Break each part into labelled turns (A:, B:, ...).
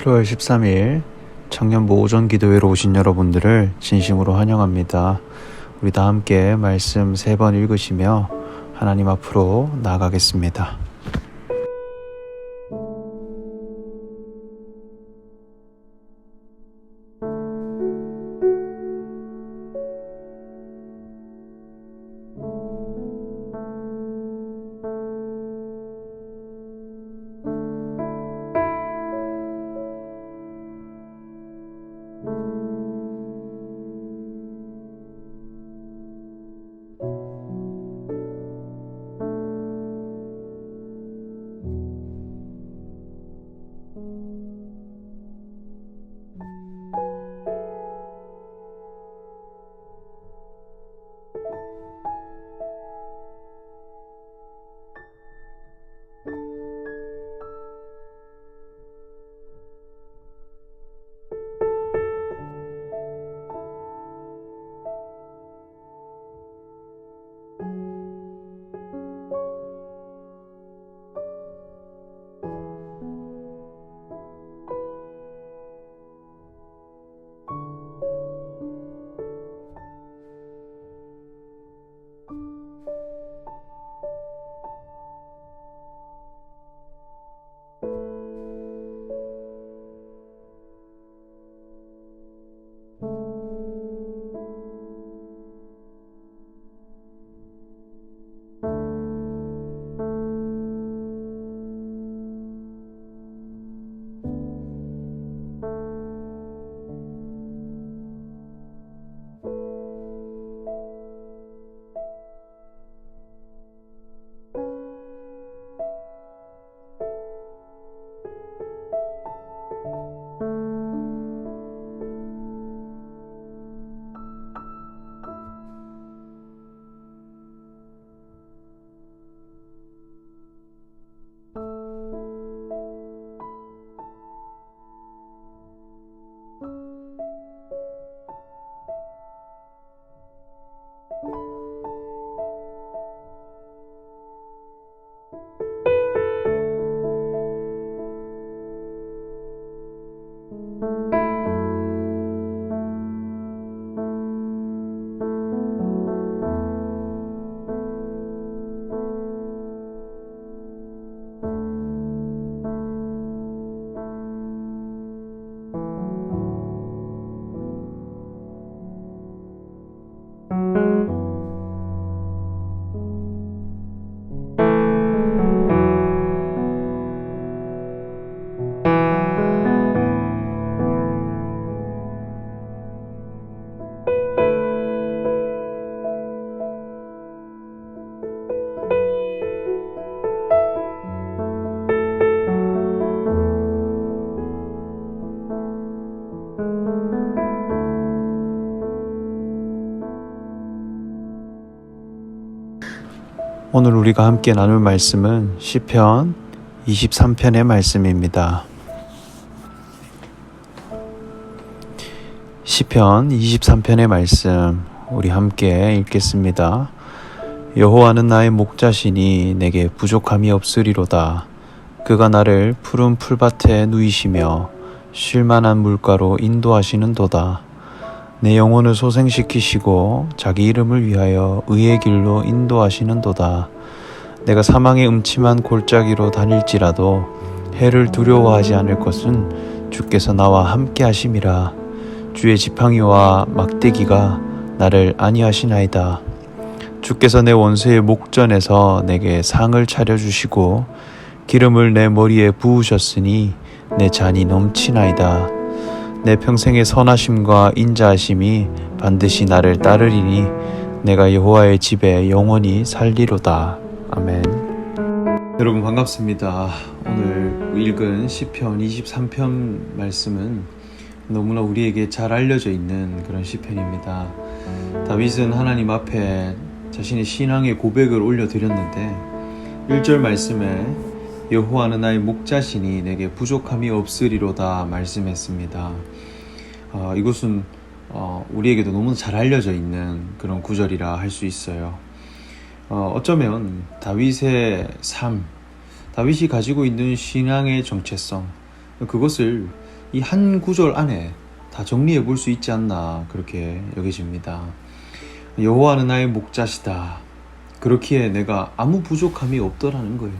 A: 7월 13일 청년부 오전 기도회로 오신 여러분들을 진심으로 환영합니다. 우리 다 함께 말씀 3번 읽으시며 하나님 앞으로 나아가겠습니다. 오늘 우리가 함께 나눌 말씀은 시편 23편의 말씀입니다. 시편 23편의 말씀 우리 함께 읽겠습니다. 여호와는 나의 목자시니 내게 부족함이 없으리로다. 그가 나를 푸른 풀밭에 누이시며 쉴만한 물가로 인도하시는도다. 내 영혼을 소생시키시고 자기 이름을 위하여 의의 길로 인도하시는도다. 내가 사망의 음침한 골짜기로 다닐지라도 해를 두려워하지 않을 것은 주께서 나와 함께 하심이라. 주의 지팡이와 막대기가 나를 안위하시나이다. 주께서 내 원수의 목전에서 내게 상을 차려주시고 기름을 내 머리에 부으셨으니 내 잔이 넘치나이다. 내 평생의 선하심과 인자하심이 반드시 나를 따르리니 내가 여호와의 집에 영원히 살리로다. 아멘. 여러분 반갑습니다. 오늘 읽은 시편 23편 말씀은 너무나 우리에게 잘 알려져 있는 그런 시편입니다. 다윗은 하나님 앞에 자신의 신앙의 고백을 올려드렸는데 1절 말씀에 여호와는 나의 목자시니 내게 부족함이 없으리로다 말씀했습니다. 이것은 우리에게도 너무 잘 알려져 있는 그런 구절이라 할 수 있어요. 어쩌면 다윗의 삶, 다윗이 가지고 있는 신앙의 정체성, 그것을 이 한 구절 안에 다 정리해 볼 수 있지 않나 그렇게 여겨집니다. 여호와는 나의 목자시다. 그렇기에 내가 아무 부족함이 없더라는 거예요.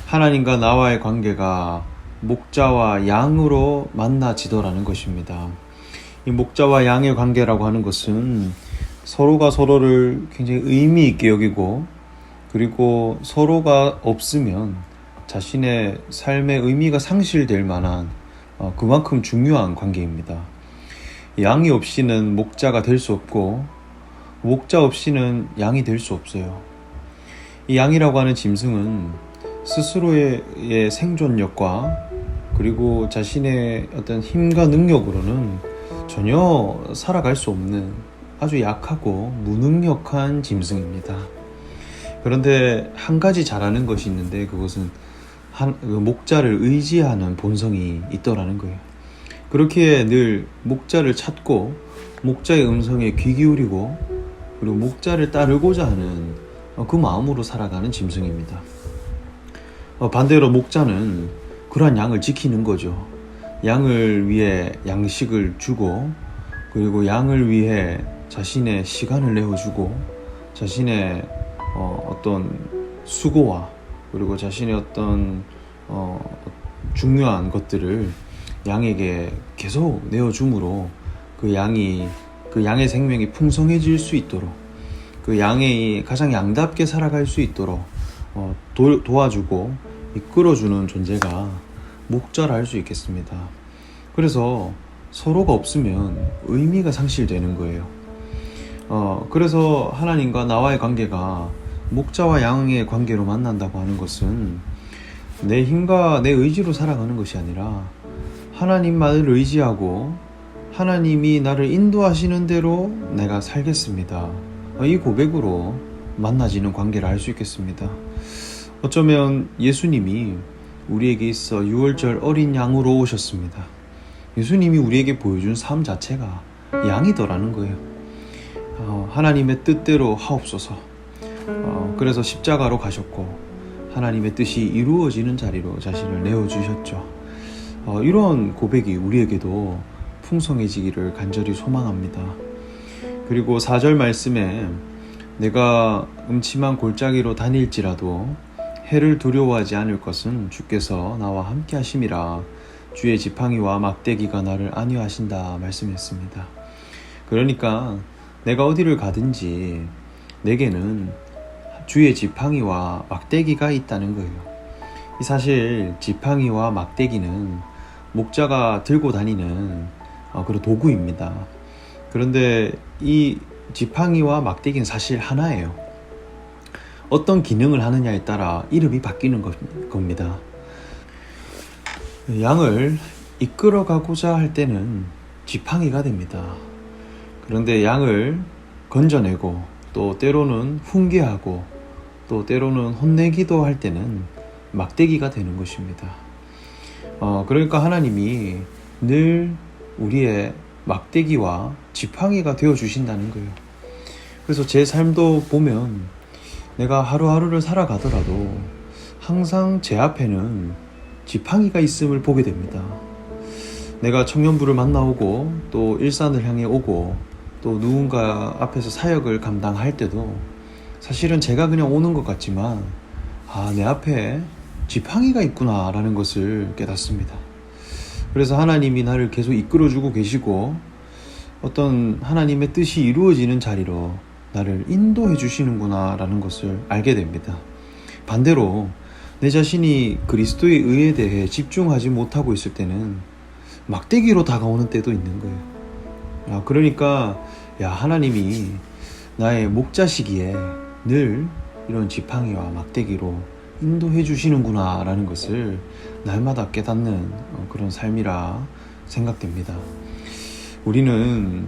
A: 하나님과 나와의 관계가 목자와 양으로 만나지더라는 것입니다. 이 목자와 양의 관계라고 하는 것은 서로가 서로를 굉장히 의미 있게 여기고, 그리고 서로가 없으면 자신의 삶의 의미가 상실될 만한 그만큼 중요한 관계입니다. 양이 없이는 목자가 될 수 없고, 목자 없이는 양이 될 수 없어요. 이 양이라고 하는 짐승은 스스로의 생존력과 그리고 자신의 어떤 힘과 능력으로는 전혀 살아갈 수 없는 아주 약하고 무능력한 짐승입니다. 그런데 한 가지 잘하는 것이 있는데, 그것은 목자를 의지하는 본성이 있더라는 거예요. 그렇기에 늘 목자를 찾고 목자의 음성에 귀 기울이고, 그리고 목자를 따르고자 하는 그 마음으로 살아가는 짐승입니다. 반대로 목자는 그러한 양을 지키는 거죠. 양을 위해 양식을 주고, 그리고 양을 위해 자신의 시간을 내어주고, 자신의 어떤 수고와 그리고 자신의 어떤 중요한 것들을 양에게 계속 내어줌으로 그 양의 생명이 풍성해질 수 있도록, 그 양이 가장 양답게 살아갈 수 있도록 도와주고 이끌어주는 존재가 목자라 할 수 있겠습니다. 그래서 서로가 없으면 의미가 상실되는 거예요. 그래서 하나님과 나와의 관계가 목자와 양의 관계로 만난다고 하는 것은 내 힘과 내 의지로 살아가는 것이 아니라 하나님만을 의지하고 하나님이 나를 인도하시는 대로 내가 살겠습니다. 이 고백으로 만나지는 관계를 알 수 있겠습니다. 어쩌면 예수님이 우리에게 있어 유월절 어린 양으로 오셨습니다. 예수님이 우리에게 보여준 삶 자체가 양이더라는 거예요. 하나님의 뜻대로 하옵소서. 그래서 십자가로 가셨고 하나님의 뜻이 이루어지는 자리로 자신을 내어주셨죠. 이런 고백이 우리에게도 풍성해지기를 간절히 소망합니다. 그리고 4절 말씀에 내가 음침한 골짜기로 다닐지라도 해를 두려워하지 않을 것은 주께서 나와 함께 하심이라. 주의 지팡이와 막대기가 나를 안위하신다 말씀했습니다. 그러니까 내가 어디를 가든지 내게는 주의 지팡이와 막대기가 있다는 거예요. 사실 지팡이와 막대기는 목자가 들고 다니는 그런 도구입니다. 그런데 이 지팡이와 막대기는 사실 하나예요. 어떤 기능을 하느냐에 따라 이름이 바뀌는 겁니다. 양을 이끌어가고자 할 때는 지팡이가 됩니다. 그런데 양을 건져내고 또 때로는 훈계하고 또 때로는 혼내기도 할 때는 막대기가 되는 것입니다. 그러니까 하나님이 늘 우리의 막대기와 지팡이가 되어주신다는 거예요. 그래서 제 삶도 보면 내가 하루하루를 살아가더라도 항상 제 앞에는 지팡이가 있음을 보게 됩니다. 내가 청년부를 만나오고 또 일산을 향해 오고 또 누군가 앞에서 사역을 감당할 때도 사실은 제가 그냥 오는 것 같지만 내 앞에 지팡이가 있구나 라는 것을 깨닫습니다. 그래서 하나님이 나를 계속 이끌어주고 계시고 어떤 하나님의 뜻이 이루어지는 자리로 나를 인도해 주시는구나 라는 것을 알게 됩니다. 반대로 내 자신이 그리스도의 의에 대해 집중하지 못하고 있을 때는 막대기로 다가오는 때도 있는 거예요. 그러니까 하나님이 나의 목자시기에 늘 이런 지팡이와 막대기로 인도해 주시는구나 라는 것을 날마다 깨닫는 그런 삶이라 생각됩니다. 우리는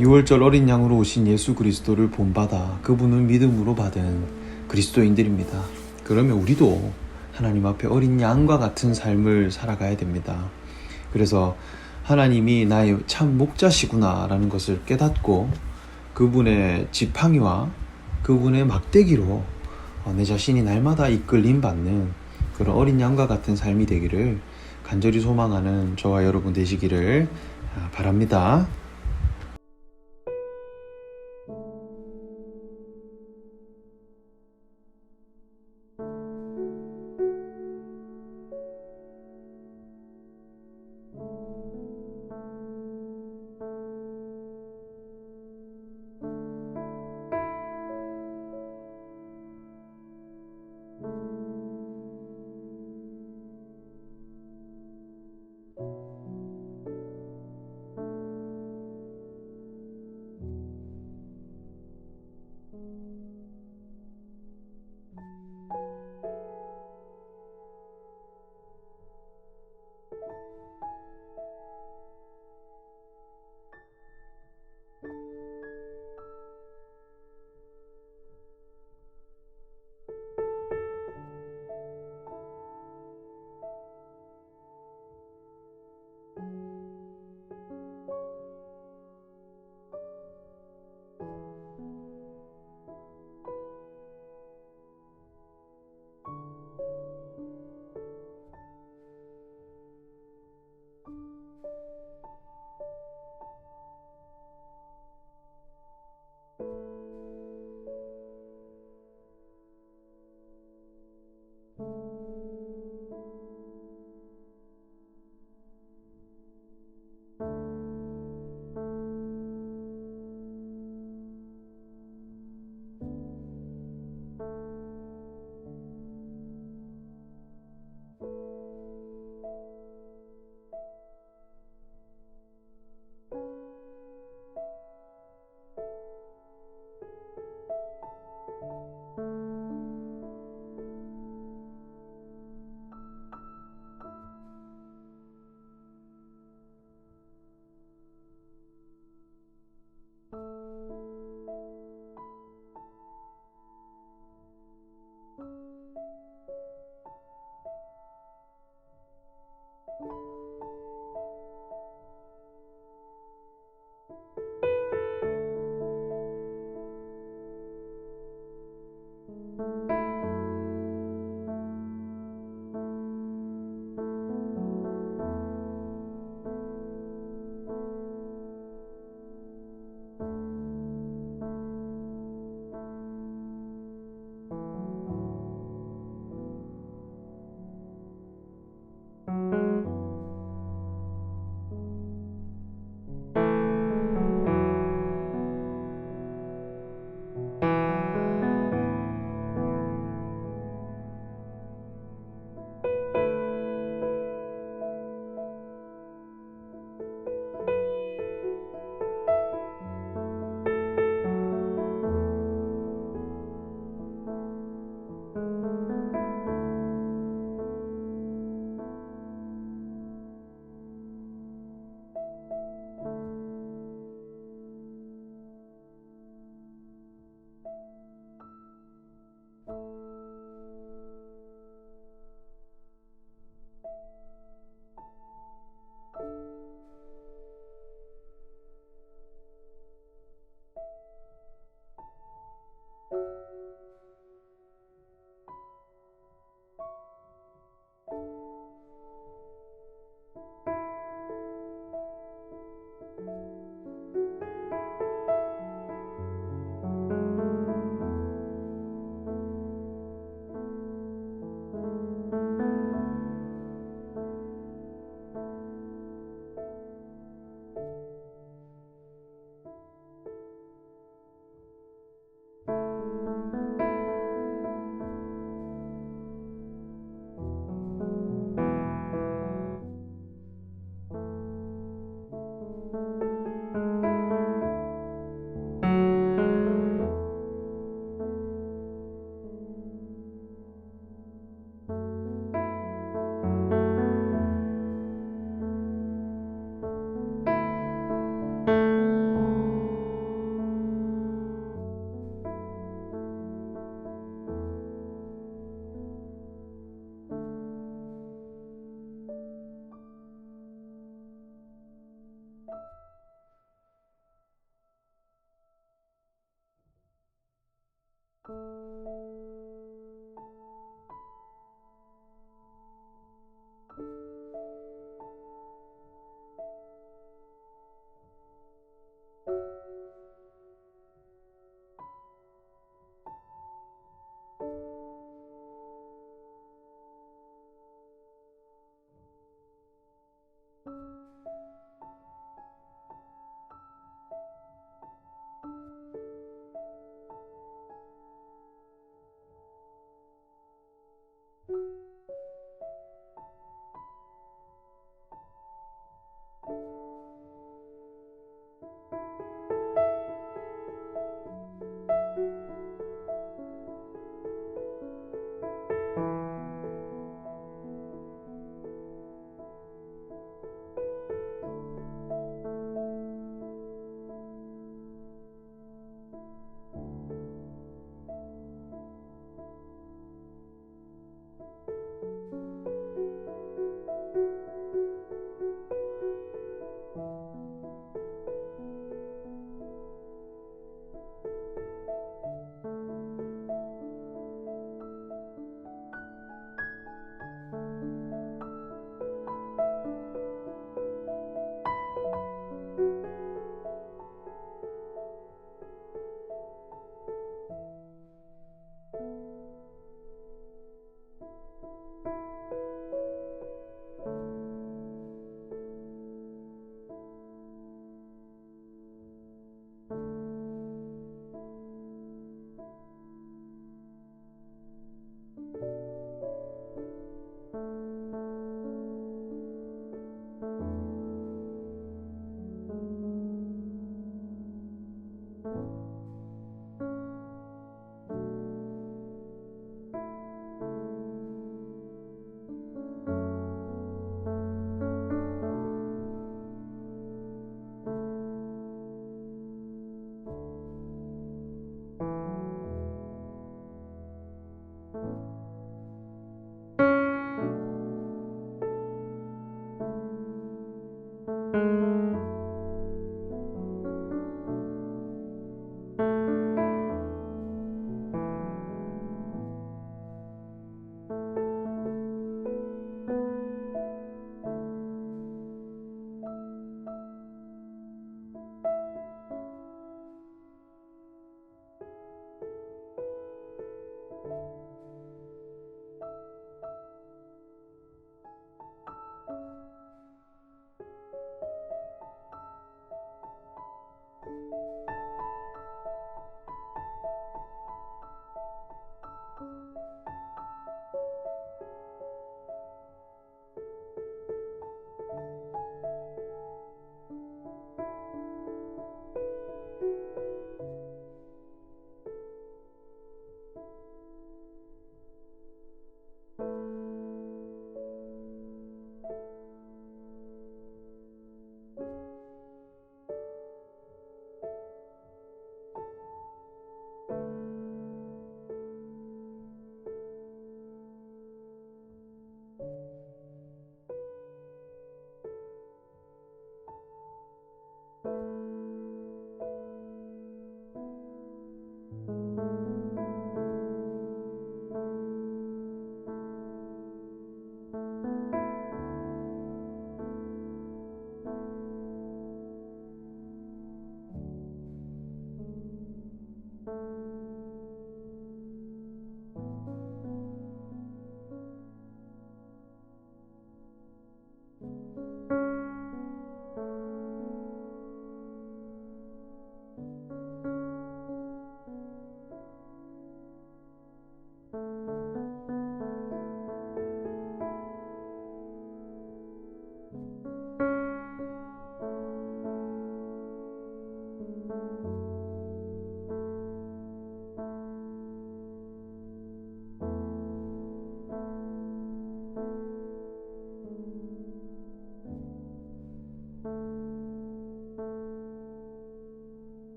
A: 유월절 어린 양으로 오신 예수 그리스도를 본받아 그분을 믿음으로 받은 그리스도인들입니다. 그러면 우리도 하나님 앞에 어린 양과 같은 삶을 살아가야 됩니다. 그래서 하나님이 나의 참 목자시구나 라는 것을 깨닫고 그분의 지팡이와 그분의 막대기로 내 자신이 날마다 이끌림 받는 그런 어린 양과 같은 삶이 되기를 간절히 소망하는 저와 여러분 되시기를 바랍니다.